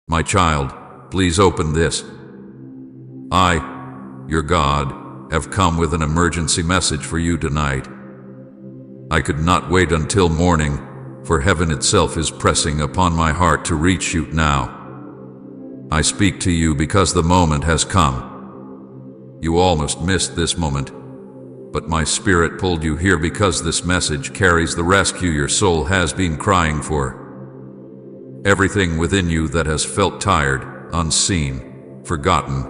My child, please open this. I, your God, have come with an emergency message for you tonight. I could not wait until morning, for heaven itself is pressing upon my heart to reach you now. I speak to you because the moment has come. You almost missed this moment, but my spirit pulled you here because this message carries the rescue your soul has been crying for. Everything within you that has felt tired, unseen, forgotten,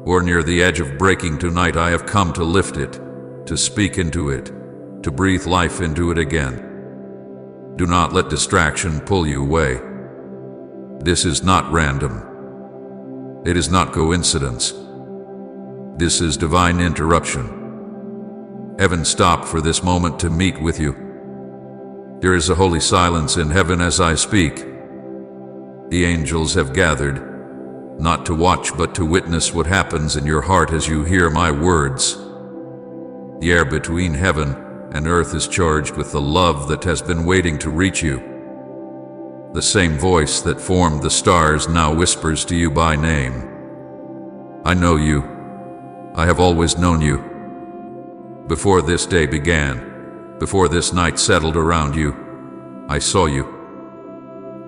or near the edge of breaking tonight, I have come to lift it, to speak into it, to breathe life into it again. Do not let distraction pull you away. This is not random. It is not coincidence. This is divine interruption. Heaven stopped for this moment to meet with you. There is a holy silence in heaven as I speak. The angels have gathered, not to watch but to witness what happens in your heart as you hear my words. The air between heaven and earth is charged with the love that has been waiting to reach you. The same voice that formed the stars now whispers to you by name. I know you. I have always known you. Before this day began, before this night settled around you, I saw you.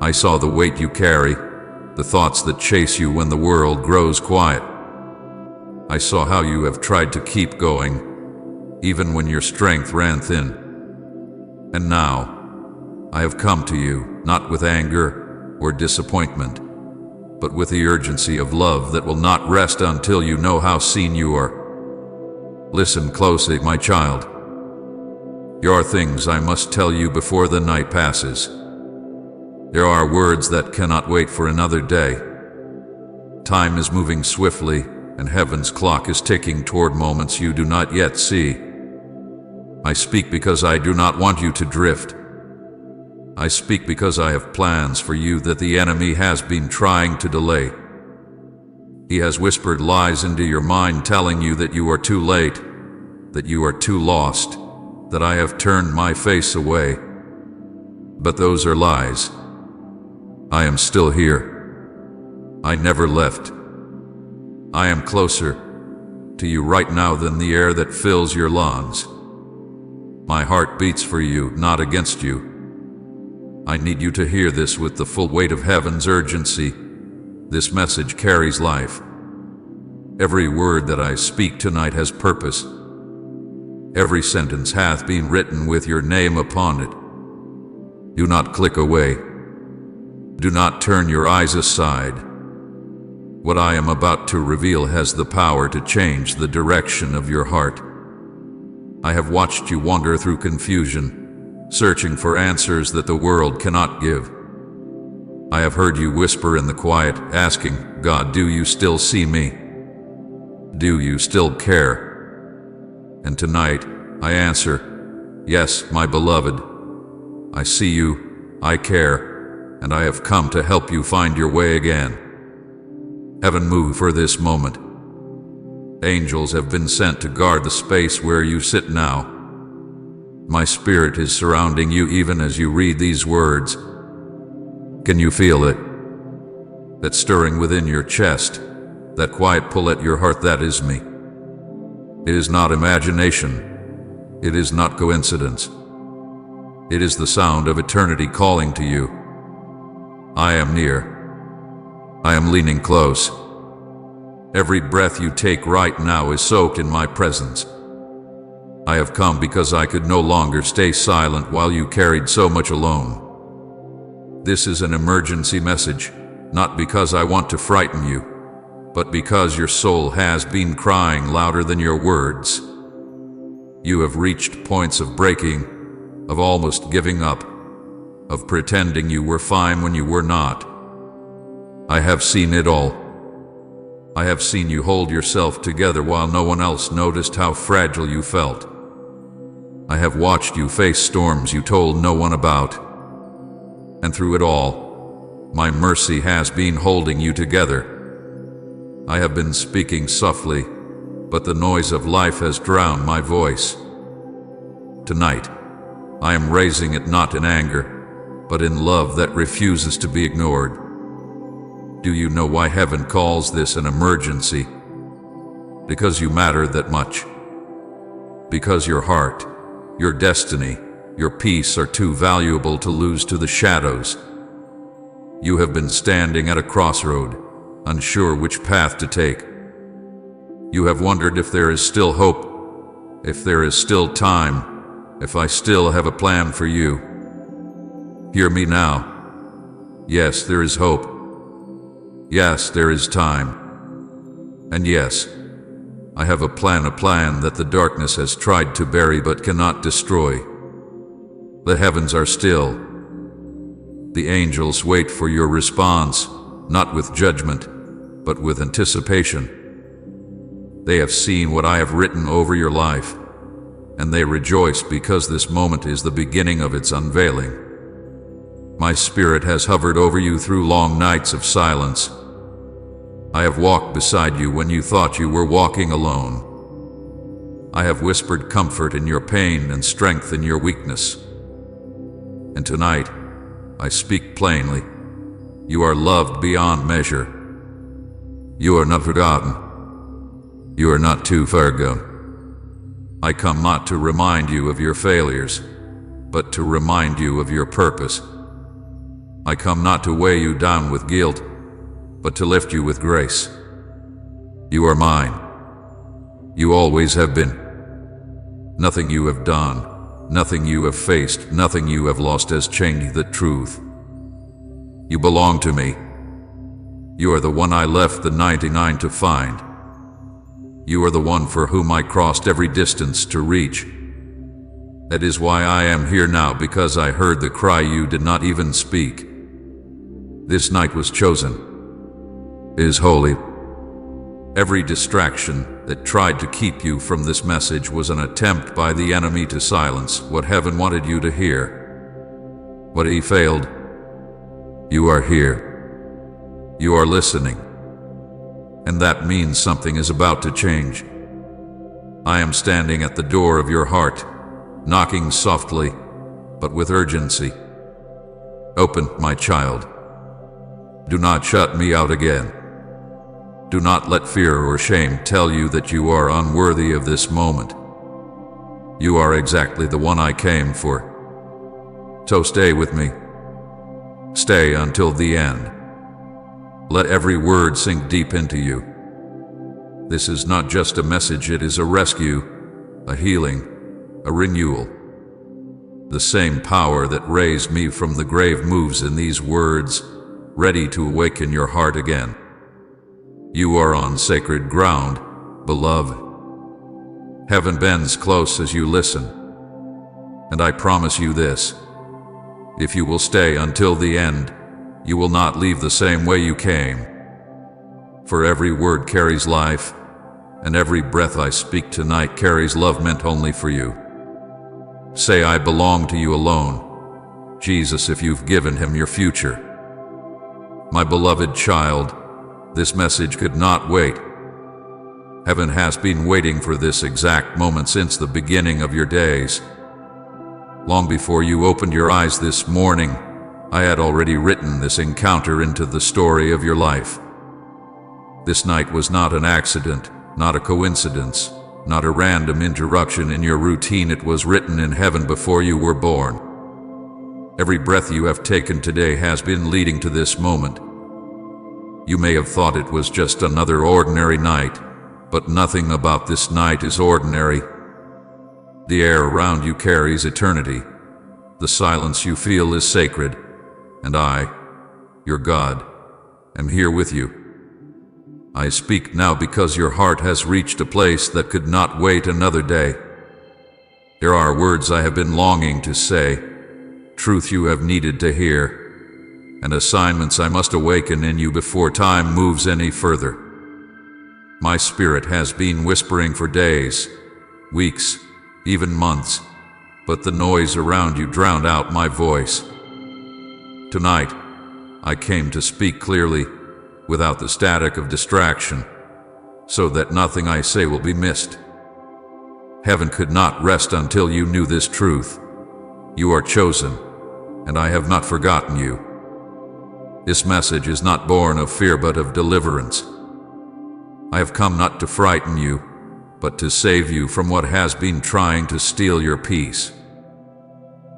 I saw the weight you carry, the thoughts that chase you when the world grows quiet. I saw how you have tried to keep going, even when your strength ran thin. And now, I have come to you, not with anger or disappointment, but with the urgency of love that will not rest until you know how seen you are. Listen closely, my child. There are things I must tell you before the night passes. There are words that cannot wait for another day. Time is moving swiftly, and heaven's clock is ticking toward moments you do not yet see. I speak because I do not want you to drift. I speak because I have plans for you that the enemy has been trying to delay. He has whispered lies into your mind telling you that you are too late, that you are too lost, that I have turned my face away. But those are lies. I am still here. I never left. I am closer to you right now than the air that fills your lungs. My heart beats for you, not against you. I need you to hear this with the full weight of heaven's urgency. This message carries life. Every word that I speak tonight has purpose. Every sentence hath been written with your name upon it. Do not click away. Do not turn your eyes aside. What I am about to reveal has the power to change the direction of your heart. I have watched you wander through confusion, searching for answers that the world cannot give. I have heard you whisper in the quiet, asking, God, do you still see me? Do you still care? And tonight, I answer, yes, my beloved. I see you, I care, and I have come to help you find your way again. Heaven moved for this moment. Angels have been sent to guard the space where you sit now. My spirit is surrounding you even as you read these words. Can you feel it? That stirring within your chest, that quiet pull at your heart, that is me. It is not imagination. It is not coincidence. It is the sound of eternity calling to you. I am near. I am leaning close. Every breath you take right now is soaked in my presence. I have come because I could no longer stay silent while you carried so much alone. This is an emergency message, not because I want to frighten you, but because your soul has been crying louder than your words. You have reached points of breaking, of almost giving up, of pretending you were fine when you were not. I have seen it all. I have seen you hold yourself together while no one else noticed how fragile you felt. I have watched you face storms you told no one about. And through it all, my mercy has been holding you together. I have been speaking softly, but the noise of life has drowned my voice. Tonight, I am raising it not in anger, but in love that refuses to be ignored. Do you know why heaven calls this an emergency? Because you matter that much. Because your heart, your destiny, your peace are too valuable to lose to the shadows. You have been standing at a crossroad, unsure which path to take. You have wondered if there is still hope, if there is still time, if I still have a plan for you. Hear me now. Yes, there is hope. Yes, there is time. And yes, I have a plan that the darkness has tried to bury but cannot destroy. The heavens are still. The angels wait for your response, not with judgment, but with anticipation. They have seen what I have written over your life, and they rejoice because this moment is the beginning of its unveiling. My spirit has hovered over you through long nights of silence. I have walked beside you when you thought you were walking alone. I have whispered comfort in your pain and strength in your weakness. And tonight, I speak plainly. You are loved beyond measure. You are not forgotten. You are not too far gone. I come not to remind you of your failures, but to remind you of your purpose. I come not to weigh you down with guilt, but to lift you with grace. You are mine. You always have been. Nothing you have done, nothing you have faced, nothing you have lost has changed the truth. You belong to me. You are the one I left the 99 to find. You are the one for whom I crossed every distance to reach. That is why I am here now, because I heard the cry you did not even speak. This night was chosen, is holy. Every distraction that tried to keep you from this message was an attempt by the enemy to silence what heaven wanted you to hear. But he failed. You are here. You are listening. And that means something is about to change. I am standing at the door of your heart, knocking softly, but with urgency. Open, my child. Do not shut me out again. Do not let fear or shame tell you that you are unworthy of this moment. You are exactly the one I came for. So stay with me. Stay until the end. Let every word sink deep into you. This is not just a message, it is a rescue, a healing, a renewal. The same power that raised me from the grave moves in these words, ready to awaken your heart again. You are on sacred ground, beloved. Heaven bends close as you listen. And I promise you this: if you will stay until the end, you will not leave the same way you came. For every word carries life, and every breath I speak tonight carries love meant only for you. Say, I belong to you alone, Jesus, if you've given him your future. My beloved child, this message could not wait. Heaven has been waiting for this exact moment since the beginning of your days. Long before you opened your eyes this morning, I had already written this encounter into the story of your life. This night was not an accident, not a coincidence, not a random interruption in your routine. It was written in heaven before you were born. Every breath you have taken today has been leading to this moment. You may have thought it was just another ordinary night, but nothing about this night is ordinary. The air around you carries eternity. The silence you feel is sacred. And I, your God, am here with you. I speak now because your heart has reached a place that could not wait another day. There are words I have been longing to say, truth you have needed to hear, and assignments I must awaken in you before time moves any further. My spirit has been whispering for days, weeks, even months, but the noise around you drowned out my voice. Tonight, I came to speak clearly, without the static of distraction, so that nothing I say will be missed. Heaven could not rest until you knew this truth. You are chosen, and I have not forgotten you. This message is not born of fear but of deliverance. I have come not to frighten you, but to save you from what has been trying to steal your peace.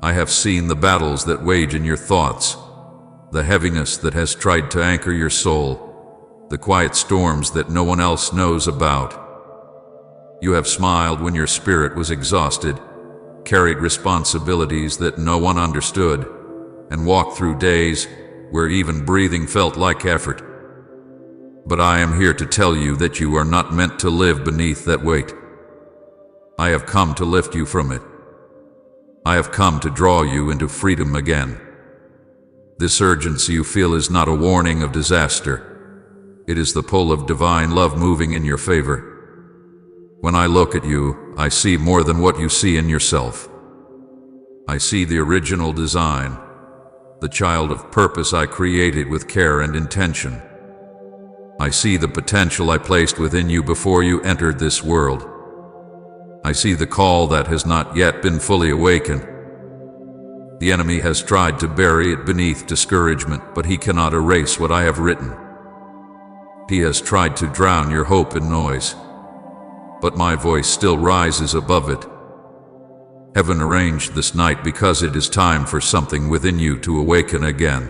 I have seen the battles that wage in your thoughts, the heaviness that has tried to anchor your soul, the quiet storms that no one else knows about. You have smiled when your spirit was exhausted, carried responsibilities that no one understood, and walked through days where even breathing felt like effort. But I am here to tell you that you are not meant to live beneath that weight. I have come to lift you from it. I have come to draw you into freedom again. This urgency you feel is not a warning of disaster. It is the pull of divine love moving in your favor. When I look at you, I see more than what you see in yourself. I see the original design, the child of purpose I created with care and intention. I see the potential I placed within you before you entered this world. I see the call that has not yet been fully awakened. The enemy has tried to bury it beneath discouragement, but he cannot erase what I have written. He has tried to drown your hope in noise, but my voice still rises above it. Heaven arranged this night because it is time for something within you to awaken again.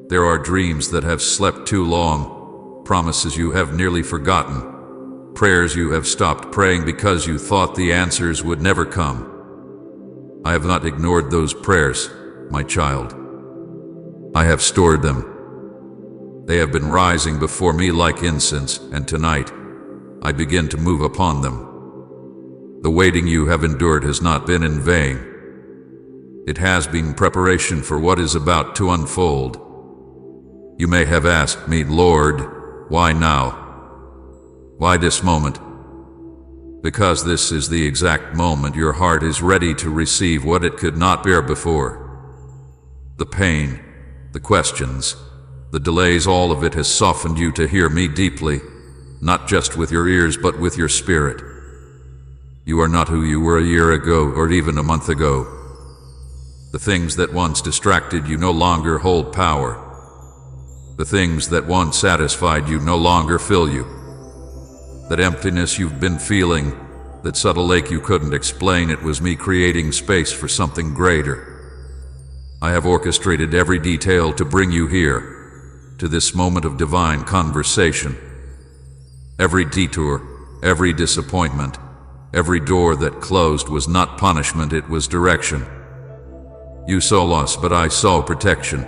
There are dreams that have slept too long, promises you have nearly forgotten, prayers you have stopped praying because you thought the answers would never come. I have not ignored those prayers, my child. I have stored them. They have been rising before me like incense, and tonight I begin to move upon them. The waiting you have endured has not been in vain. It has been preparation for what is about to unfold. You may have asked me, Lord, why now? Why this moment? Because this is the exact moment your heart is ready to receive what it could not bear before. The pain, the questions, the delays, all of it has softened you to hear me deeply, not just with your ears but with your spirit. You are not who you were a year ago or even a month ago. The things that once distracted you no longer hold power. The things that once satisfied you no longer fill you. That emptiness you've been feeling, that subtle ache you couldn't explain, it was me creating space for something greater. I have orchestrated every detail to bring you here, to this moment of divine conversation. Every detour, every disappointment, every door that closed was not punishment, it was direction. You saw loss, but I saw protection.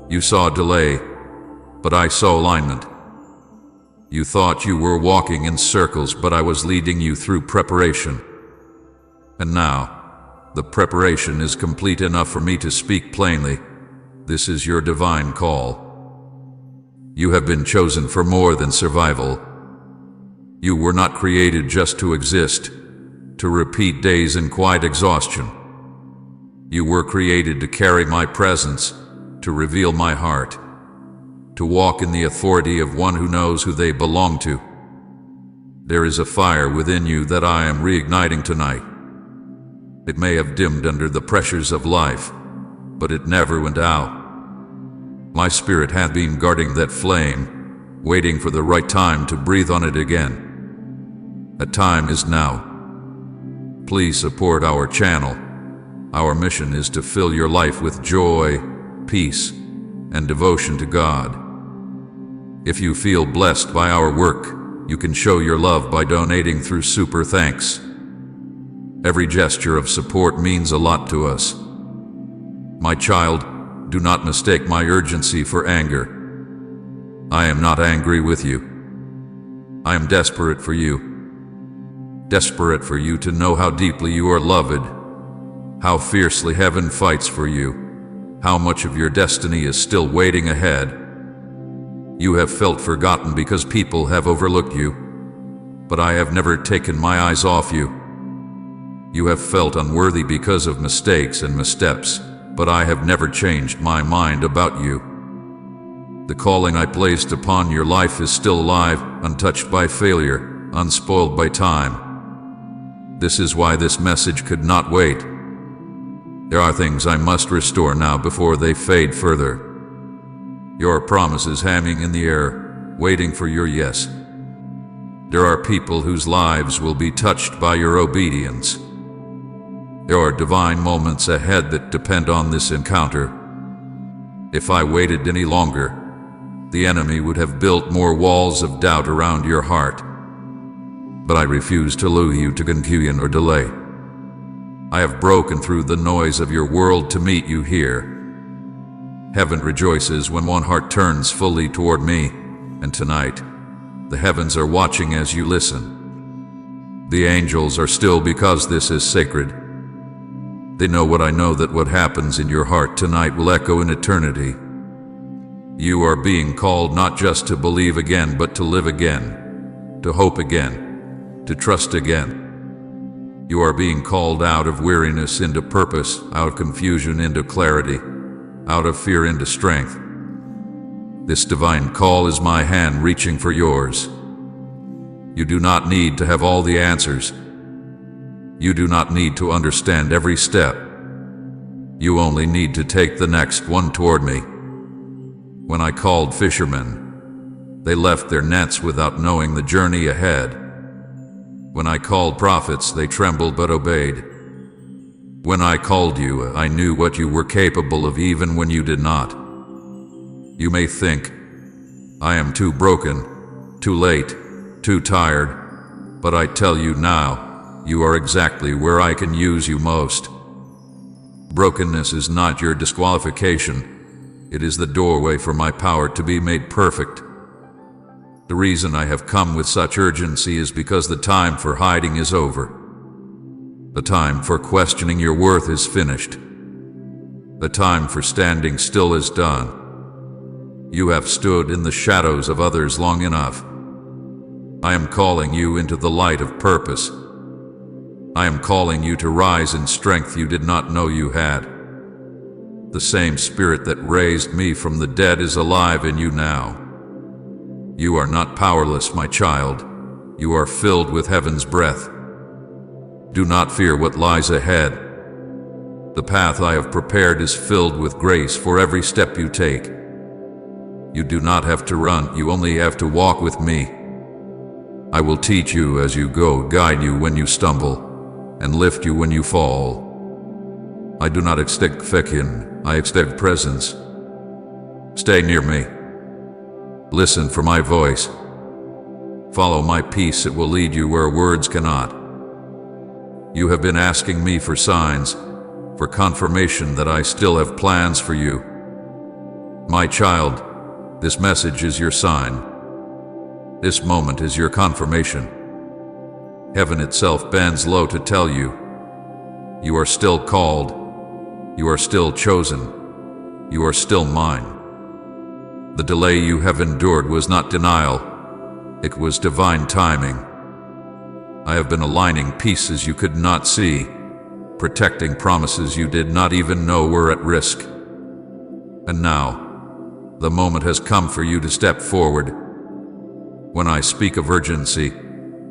You saw delay, but I saw alignment. You thought you were walking in circles, but I was leading you through preparation. And now, the preparation is complete enough for me to speak plainly. This is your divine call. You have been chosen for more than survival. You were not created just to exist, to repeat days in quiet exhaustion. You were created to carry my presence, to reveal my heart, to walk in the authority of one who knows who they belong to. There is a fire within you that I am reigniting tonight. It may have dimmed under the pressures of life, but it never went out. My spirit had been guarding that flame, waiting for the right time to breathe on it again. That time is now. Please support our channel. Our mission is to fill your life with joy, peace, and devotion to God. If you feel blessed by our work, you can show your love by donating through Super Thanks. Every gesture of support means a lot to us. My child, do not mistake my urgency for anger. I am not angry with you. I am desperate for you. Desperate for you to know how deeply you are loved, how fiercely heaven fights for you, how much of your destiny is still waiting ahead. You have felt forgotten because people have overlooked you, but I have never taken my eyes off you. You have felt unworthy because of mistakes and missteps, but I have never changed my mind about you. The calling I placed upon your life is still alive, untouched by failure, unspoiled by time. This is why this message could not wait. There are things I must restore now before they fade further. Your promise is hanging in the air, waiting for your yes. There are people whose lives will be touched by your obedience. There are divine moments ahead that depend on this encounter. If I waited any longer, the enemy would have built more walls of doubt around your heart. But I refuse to allow you to confusion or delay. I have broken through the noise of your world to meet you here. Heaven rejoices when one heart turns fully toward me, and tonight, the heavens are watching as you listen. The angels are still because this is sacred. They know what I know, that what happens in your heart tonight will echo in eternity. You are being called not just to believe again, but to live again, to hope again, to trust again. You are being called out of weariness into purpose, out of confusion into clarity, out of fear into strength. This divine call is my hand reaching for yours. You do not need to have all the answers. You do not need to understand every step. You only need to take the next one toward me. When I called fishermen, they left their nets without knowing the journey ahead. When I called prophets, they trembled but obeyed. When I called you, I knew what you were capable of even when you did not. You may think, I am too broken, too late, too tired, but I tell you now, you are exactly where I can use you most. Brokenness is not your disqualification. It is the doorway for my power to be made perfect. The reason I have come with such urgency is because the time for hiding is over. The time for questioning your worth is finished. The time for standing still is done. You have stood in the shadows of others long enough. I am calling you into the light of purpose. I am calling you to rise in strength you did not know you had. The same spirit that raised me from the dead is alive in you now. You are not powerless, my child. You are filled with heaven's breath. Do not fear what lies ahead. The path I have prepared is filled with grace for every step you take. You do not have to run, you only have to walk with me. I will teach you as you go, guide you when you stumble, and lift you when you fall. I do not expect affection, I expect presence. Stay near me. Listen for my voice. Follow my peace, it will lead you where words cannot. You have been asking me for signs, for confirmation that I still have plans for you. My child, this message is your sign. This moment is your confirmation. Heaven itself bends low to tell you, you are still called, you are still chosen, you are still mine. The delay you have endured was not denial, it was divine timing. I have been aligning pieces you could not see, protecting promises you did not even know were at risk. And now, the moment has come for you to step forward. When I speak of urgency,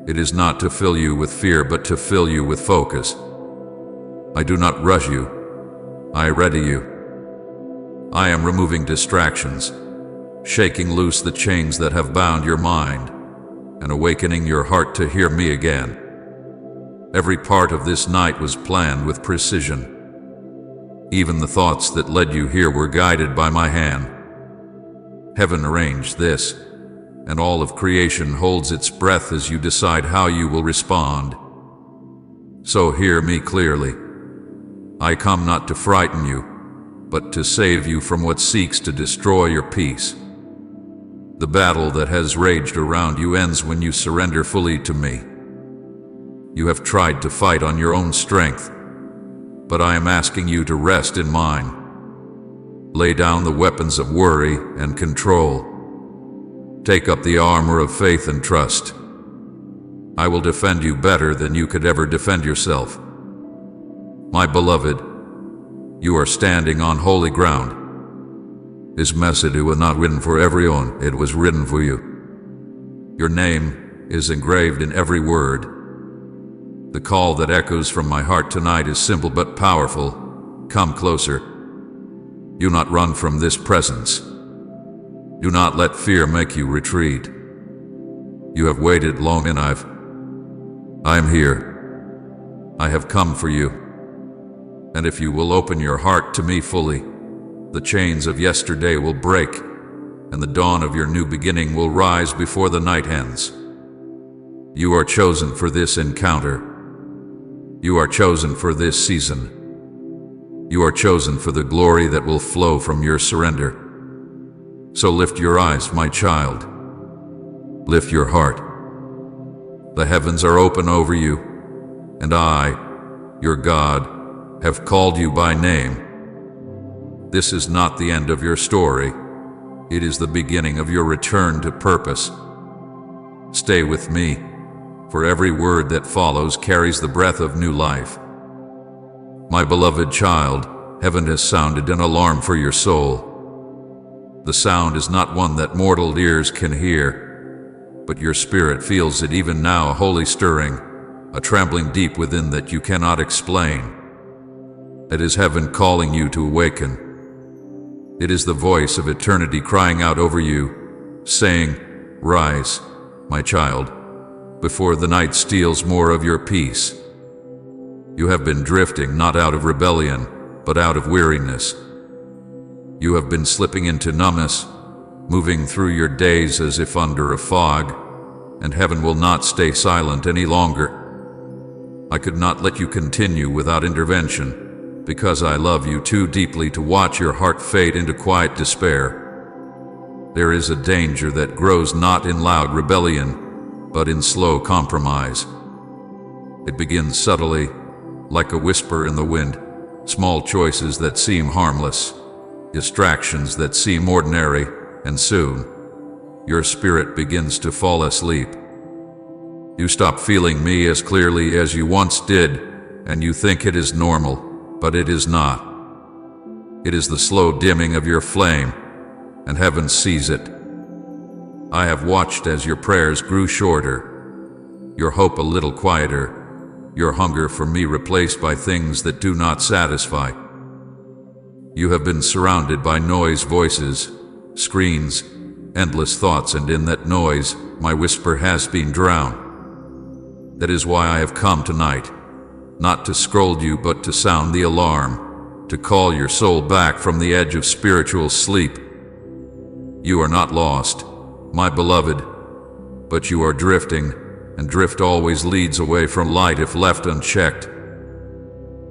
it is not to fill you with fear, but to fill you with focus. I do not rush you. I ready you. I am removing distractions, shaking loose the chains that have bound your mind, and awakening your heart to hear me again. Every part of this night was planned with precision. Even the thoughts that led you here were guided by my hand. Heaven arranged this, and all of creation holds its breath as you decide how you will respond. So hear me clearly. I come not to frighten you, but to save you from what seeks to destroy your peace. The battle that has raged around you ends when you surrender fully to me. You have tried to fight on your own strength, but I am asking you to rest in mine. Lay down the weapons of worry and control. Take up the armor of faith and trust. I will defend you better than you could ever defend yourself. My beloved, you are standing on holy ground. This message was not written for everyone, it was written for you. Your name is engraved in every word. The call that echoes from my heart tonight is simple but powerful. Come closer. Do not run from this presence. Do not let fear make you retreat. You have waited long enough. I am here. I have come for you. And if you will open your heart to me fully, the chains of yesterday will break, and the dawn of your new beginning will rise before the night ends. You are chosen for this encounter. You are chosen for this season. You are chosen for the glory that will flow from your surrender. So lift your eyes, my child. Lift your heart. The heavens are open over you, and I, your God, have called you by name. This is not the end of your story. It is the beginning of your return to purpose. Stay with me, for every word that follows carries the breath of new life. My beloved child, heaven has sounded an alarm for your soul. The sound is not one that mortal ears can hear, but your spirit feels it even now, a holy stirring, a trembling deep within that you cannot explain. It is heaven calling you to awaken. It is the voice of eternity crying out over you, saying, "Rise, my child, before the night steals more of your peace." You have been drifting not out of rebellion, but out of weariness. You have been slipping into numbness, moving through your days as if under a fog, and heaven will not stay silent any longer. I could not let you continue without intervention, because I love you too deeply to watch your heart fade into quiet despair. There is a danger that grows not in loud rebellion, but in slow compromise. It begins subtly, like a whisper in the wind, small choices that seem harmless, distractions that seem ordinary, and soon, your spirit begins to fall asleep. You stop feeling me as clearly as you once did, and you think it is normal, but it is not. It is the slow dimming of your flame, and heaven sees it. I have watched as your prayers grew shorter, your hope a little quieter, your hunger for me replaced by things that do not satisfy. You have been surrounded by noise, voices, screens, endless thoughts, and in that noise, my whisper has been drowned. That is why I have come tonight, not to scold you, but to sound the alarm, to call your soul back from the edge of spiritual sleep. You are not lost, my beloved, but you are drifting, and drift always leads away from light if left unchecked.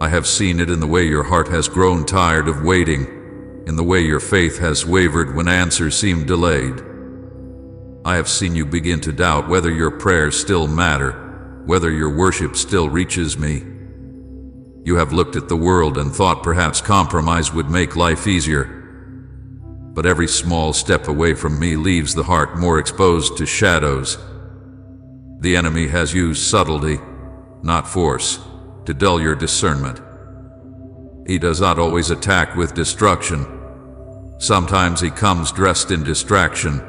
I have seen it in the way your heart has grown tired of waiting, in the way your faith has wavered when answers seem delayed. I have seen you begin to doubt whether your prayers still matter, whether your worship still reaches me. You have looked at the world and thought perhaps compromise would make life easier. But every small step away from me leaves the heart more exposed to shadows. The enemy has used subtlety, not force, to dull your discernment. He does not always attack with destruction. Sometimes he comes dressed in distraction,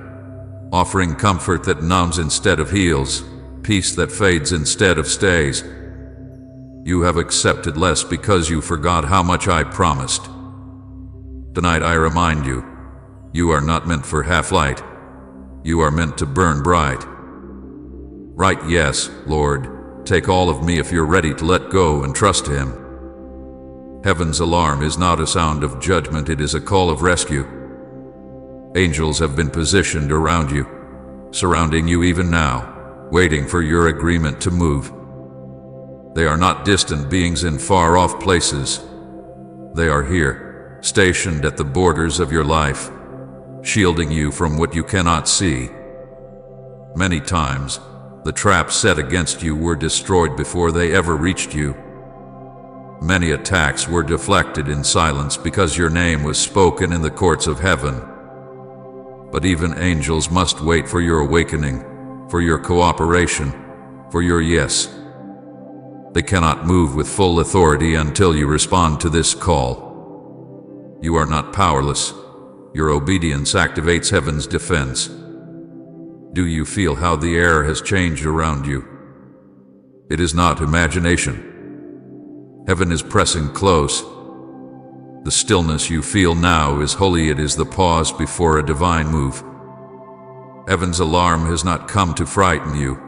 offering comfort that numbs instead of heals, peace that fades instead of stays. You have accepted less because you forgot how much I promised. Tonight I remind you, you are not meant for half-light. You are meant to burn bright. Right, yes, Lord, take all of me if you're ready to let go and trust Him. Heaven's alarm is not a sound of judgment, it is a call of rescue. Angels have been positioned around you, surrounding you even now, waiting for your agreement to move. They are not distant beings in far-off places. They are here, stationed at the borders of your life, shielding you from what you cannot see. Many times, the traps set against you were destroyed before they ever reached you. Many attacks were deflected in silence because your name was spoken in the courts of heaven. But even angels must wait for your awakening, for your cooperation, for your yes. They cannot move with full authority until you respond to this call. You are not powerless. Your obedience activates heaven's defense. Do you feel how the air has changed around you? It is not imagination. Heaven is pressing close. The stillness you feel now is holy. It is the pause before a divine move. Heaven's alarm has not come to frighten you,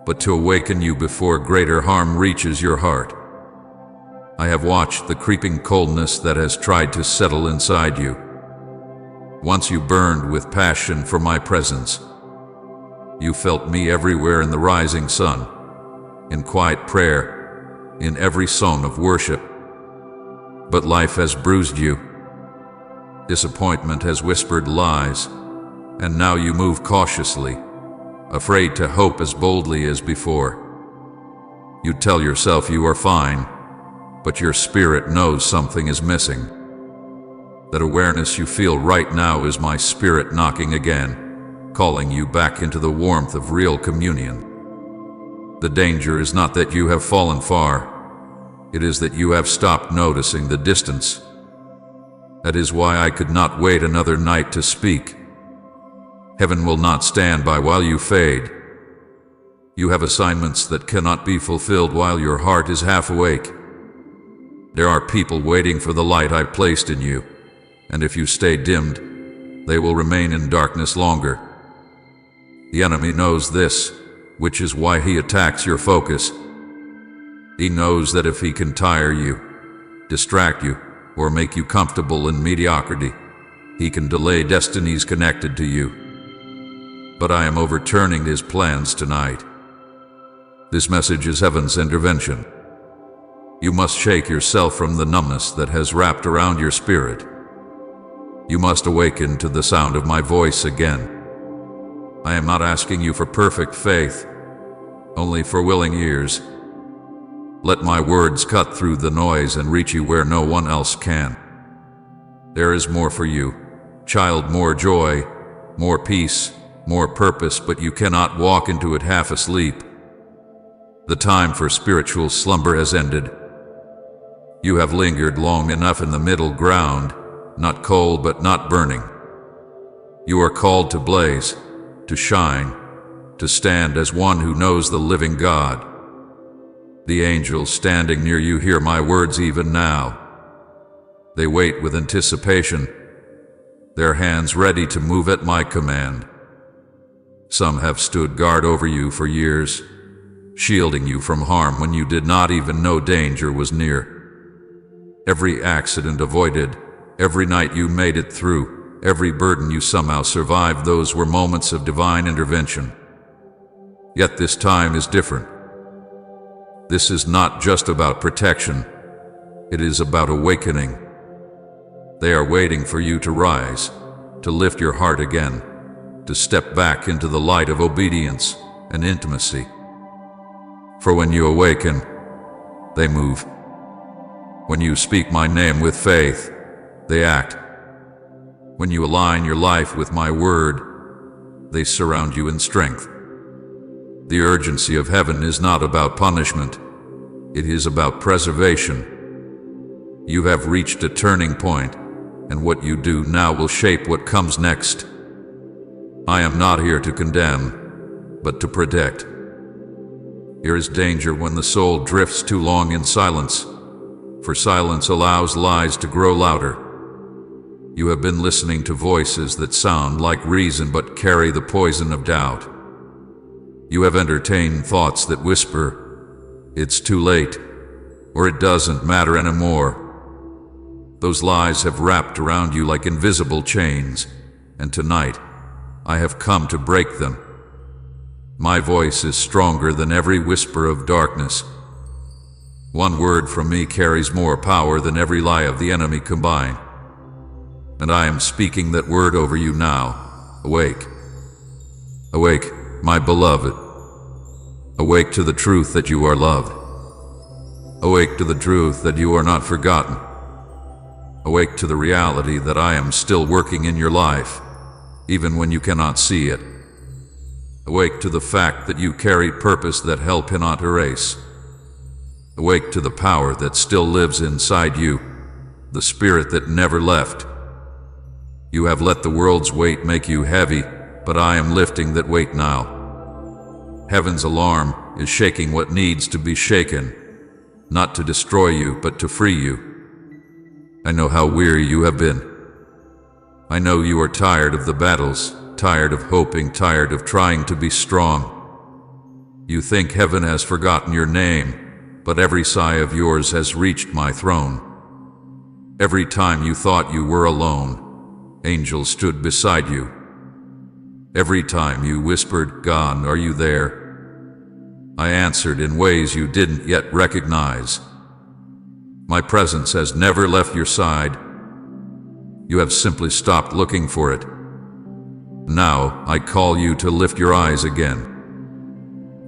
but to awaken you before greater harm reaches your heart. I have watched the creeping coldness that has tried to settle inside you. Once you burned with passion for my presence. You felt me everywhere in the rising sun, in quiet prayer, in every song of worship. But life has bruised you. Disappointment has whispered lies, and now you move cautiously, afraid to hope as boldly as before. You tell yourself you are fine, but your spirit knows something is missing. That awareness you feel right now is my spirit knocking again, calling you back into the warmth of real communion. The danger is not that you have fallen far, it is that you have stopped noticing the distance. That is why I could not wait another night to speak. Heaven will not stand by while you fade. You have assignments that cannot be fulfilled while your heart is half awake. There are people waiting for the light I placed in you, and if you stay dimmed, they will remain in darkness longer. The enemy knows this, which is why he attacks your focus. He knows that if he can tire you, distract you, or make you comfortable in mediocrity, he can delay destinies connected to you. But I am overturning his plans tonight. This message is heaven's intervention. You must shake yourself from the numbness that has wrapped around your spirit. You must awaken to the sound of my voice again. I am not asking you for perfect faith, only for willing ears. Let my words cut through the noise and reach you where no one else can. There is more for you, child, more joy, more peace, more purpose, but you cannot walk into it half asleep. The time for spiritual slumber has ended. You have lingered long enough in the middle ground, not cold but not burning. You are called to blaze, to shine, to stand as one who knows the living God. The angels standing near you hear my words even now. They wait with anticipation, their hands ready to move at my command. Some have stood guard over you for years, shielding you from harm when you did not even know danger was near. Every accident avoided, every night you made it through, every burden you somehow survived, those were moments of divine intervention. Yet this time is different. This is not just about protection, it is about awakening. They are waiting for you to rise, to lift your heart again, to step back into the light of obedience and intimacy. For when you awaken, they move. When you speak my name with faith, they act. When you align your life with my word, they surround you in strength. The urgency of heaven is not about punishment, it is about preservation. You have reached a turning point, and what you do now will shape what comes next. I am not here to condemn, but to protect. There is danger when the soul drifts too long in silence, for silence allows lies to grow louder. You have been listening to voices that sound like reason but carry the poison of doubt. You have entertained thoughts that whisper, "It's too late," or "It doesn't matter anymore." Those lies have wrapped around you like invisible chains, and tonight, I have come to break them. My voice is stronger than every whisper of darkness. One word from me carries more power than every lie of the enemy combined. And I am speaking that word over you now. Awake. Awake, my beloved. Awake to the truth that you are loved. Awake to the truth that you are not forgotten. Awake to the reality that I am still working in your life, even when you cannot see it. Awake to the fact that you carry purpose that hell cannot erase. Awake to the power that still lives inside you, the spirit that never left. You have let the world's weight make you heavy, but I am lifting that weight now. Heaven's alarm is shaking what needs to be shaken, not to destroy you, but to free you. I know how weary you have been. I know you are tired of the battles, tired of hoping, tired of trying to be strong. You think heaven has forgotten your name, but every sigh of yours has reached my throne. Every time you thought you were alone, angels stood beside you. Every time you whispered, "God, are you there?" I answered in ways you didn't yet recognize. My presence has never left your side. You have simply stopped looking for it. Now I call you to lift your eyes again.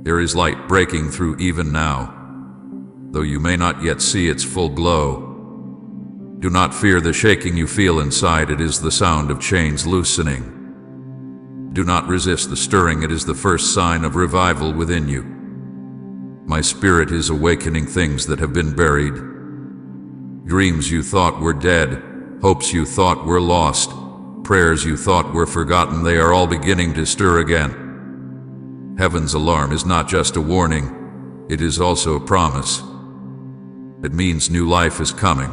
There is light breaking through even now, though you may not yet see its full glow. Do not fear the shaking you feel inside. It is the sound of chains loosening. Do not resist the stirring. It is the first sign of revival within you. My spirit is awakening things that have been buried. Dreams you thought were dead, hopes you thought were lost, prayers you thought were forgotten, they are all beginning to stir again. Heaven's alarm is not just a warning, it is also a promise. It means new life is coming.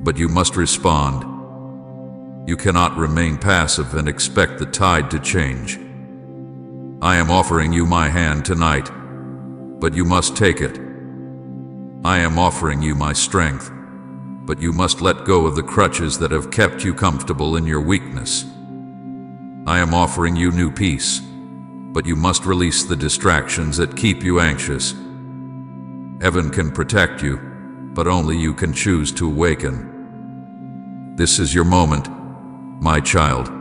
But you must respond. You cannot remain passive and expect the tide to change. I am offering you my hand tonight, but you must take it. I am offering you my strength, but you must let go of the crutches that have kept you comfortable in your weakness. I am offering you new peace, but you must release the distractions that keep you anxious. Heaven can protect you, but only you can choose to awaken. This is your moment, my child.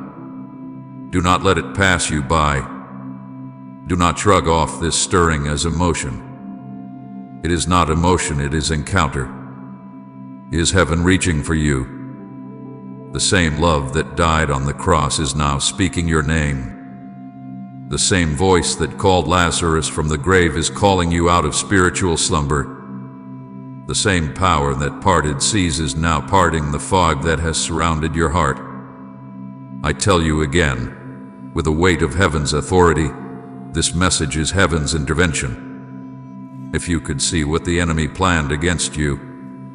Do not let it pass you by. Do not shrug off this stirring as emotion. It is not emotion, it is encounter. Is heaven reaching for you? The same love that died on the cross is now speaking your name. The same voice that called Lazarus from the grave is calling you out of spiritual slumber. The same power that parted seas is now parting the fog that has surrounded your heart. I tell you again, with the weight of heaven's authority, this message is heaven's intervention. If you could see what the enemy planned against you,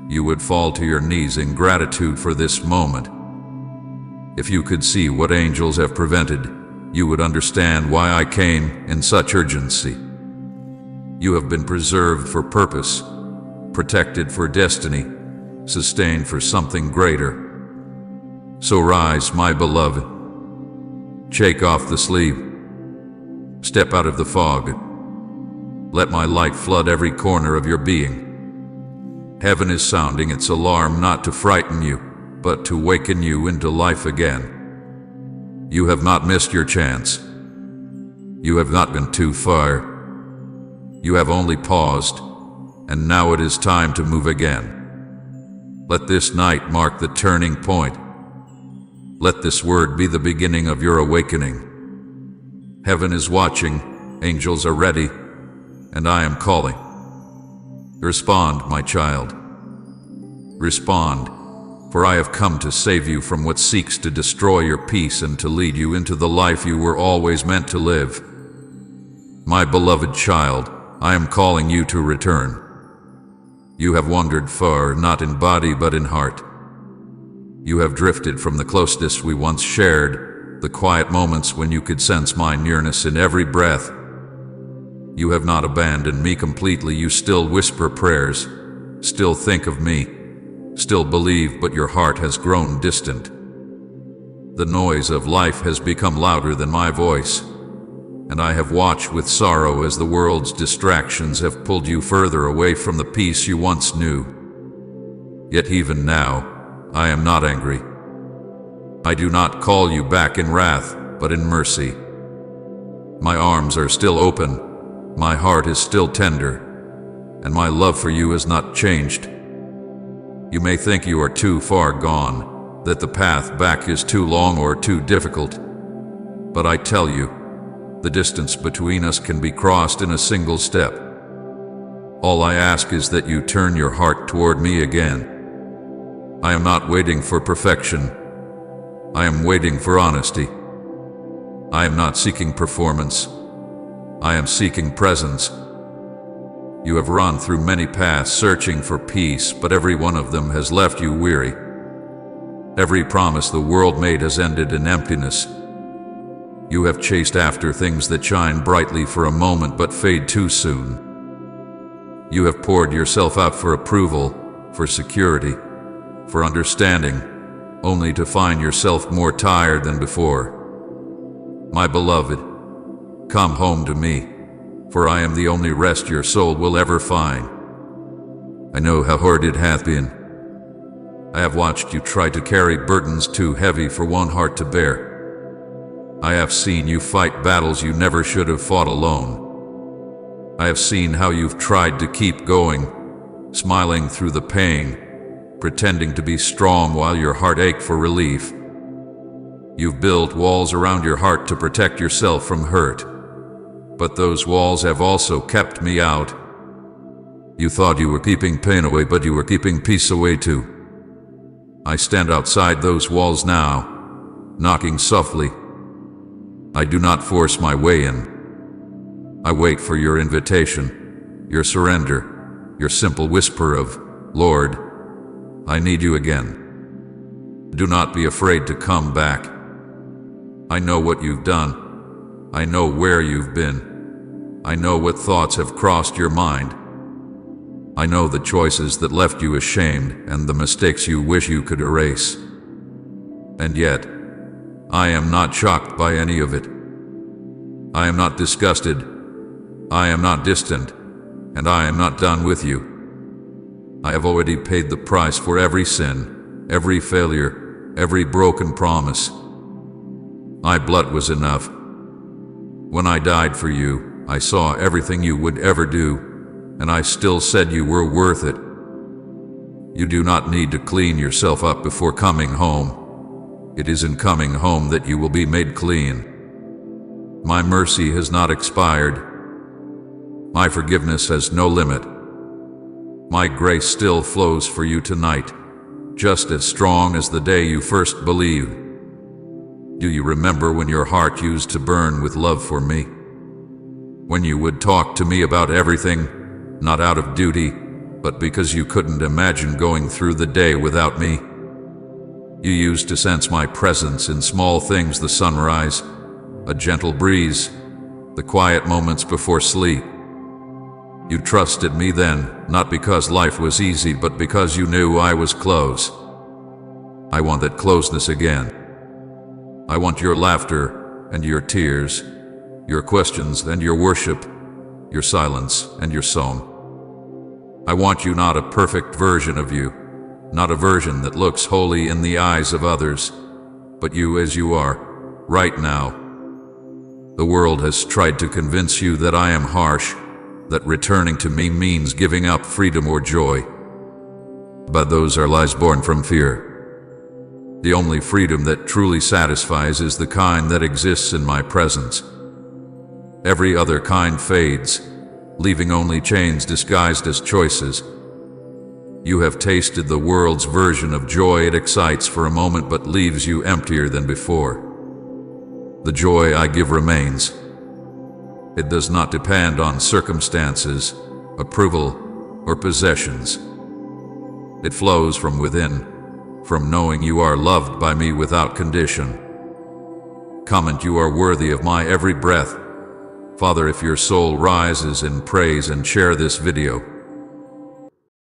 you would fall to your knees in gratitude for this moment. If you could see what angels have prevented, you would understand why I came in such urgency. You have been preserved for purpose, protected for destiny, sustained for something greater. So rise, my beloved. Shake off the sleep. Step out of the fog. Let my light flood every corner of your being. Heaven is sounding its alarm not to frighten you, but to waken you into life again. You have not missed your chance. You have not been too far. You have only paused, and now it is time to move again. Let this night mark the turning point. Let this word be the beginning of your awakening. Heaven is watching, angels are ready, and I am calling. Respond, my child. Respond, for I have come to save you from what seeks to destroy your peace and to lead you into the life you were always meant to live. My beloved child, I am calling you to return. You have wandered far, not in body but in heart. You have drifted from the closeness we once shared, the quiet moments when you could sense my nearness in every breath. You have not abandoned me completely. You still whisper prayers, still think of me, still believe, but your heart has grown distant. The noise of life has become louder than my voice, and I have watched with sorrow as the world's distractions have pulled you further away from the peace you once knew. Yet even now, I am not angry. I do not call you back in wrath, but in mercy. My arms are still open, my heart is still tender, and my love for you has not changed. You may think you are too far gone, that the path back is too long or too difficult, but I tell you, the distance between us can be crossed in a single step. All I ask is that you turn your heart toward me again. I am not waiting for perfection. I am waiting for honesty. I am not seeking performance. I am seeking presence. You have run through many paths searching for peace, but every one of them has left you weary. Every promise the world made has ended in emptiness. You have chased after things that shine brightly for a moment but fade too soon. You have poured yourself out for approval, for security, for understanding, only to find yourself more tired than before. My beloved, come home to me, for I am the only rest your soul will ever find. I know how hard it hath been. I have watched you try to carry burdens too heavy for one heart to bear. I have seen you fight battles you never should have fought alone. I have seen how you've tried to keep going, smiling through the pain, pretending to be strong while your heart ached for relief. You've built walls around your heart to protect yourself from hurt, but those walls have also kept me out. You thought you were keeping pain away, but you were keeping peace away too. I stand outside those walls now, knocking softly. I do not force my way in. I wait for your invitation, your surrender, your simple whisper of, "Lord, I need you again." Do not be afraid to come back. I know what you've done. I know where you've been. I know what thoughts have crossed your mind. I know the choices that left you ashamed and the mistakes you wish you could erase. And yet, I am not shocked by any of it. I am not disgusted. I am not distant. And I am not done with you. I have already paid the price for every sin, every failure, every broken promise. My blood was enough. When I died for you, I saw everything you would ever do, and I still said you were worth it. You do not need to clean yourself up before coming home. It is in coming home that you will be made clean. My mercy has not expired. My forgiveness has no limit. My grace still flows for you tonight, just as strong as the day you first believed. Do you remember when your heart used to burn with love for me? When you would talk to me about everything, not out of duty, but because you couldn't imagine going through the day without me? You used to sense my presence in small things: the sunrise, a gentle breeze, the quiet moments before sleep. You trusted me then, not because life was easy, but because you knew I was close. I want that closeness again. I want your laughter and your tears, your questions and your worship, your silence and your song. I want you, not a perfect version of you, not a version that looks holy in the eyes of others, but you as you are, right now. The world has tried to convince you that I am harsh, that returning to me means giving up freedom or joy. But those are lies born from fear. The only freedom that truly satisfies is the kind that exists in my presence. Every other kind fades, leaving only chains disguised as choices. You have tasted the world's version of joy. It excites for a moment but leaves you emptier than before. The joy I give remains. It does not depend on circumstances, approval, or possessions. It flows from within, from knowing you are loved by me without condition. Comment you are worthy of my every breath. Father, if your soul rises in praise, and share this video.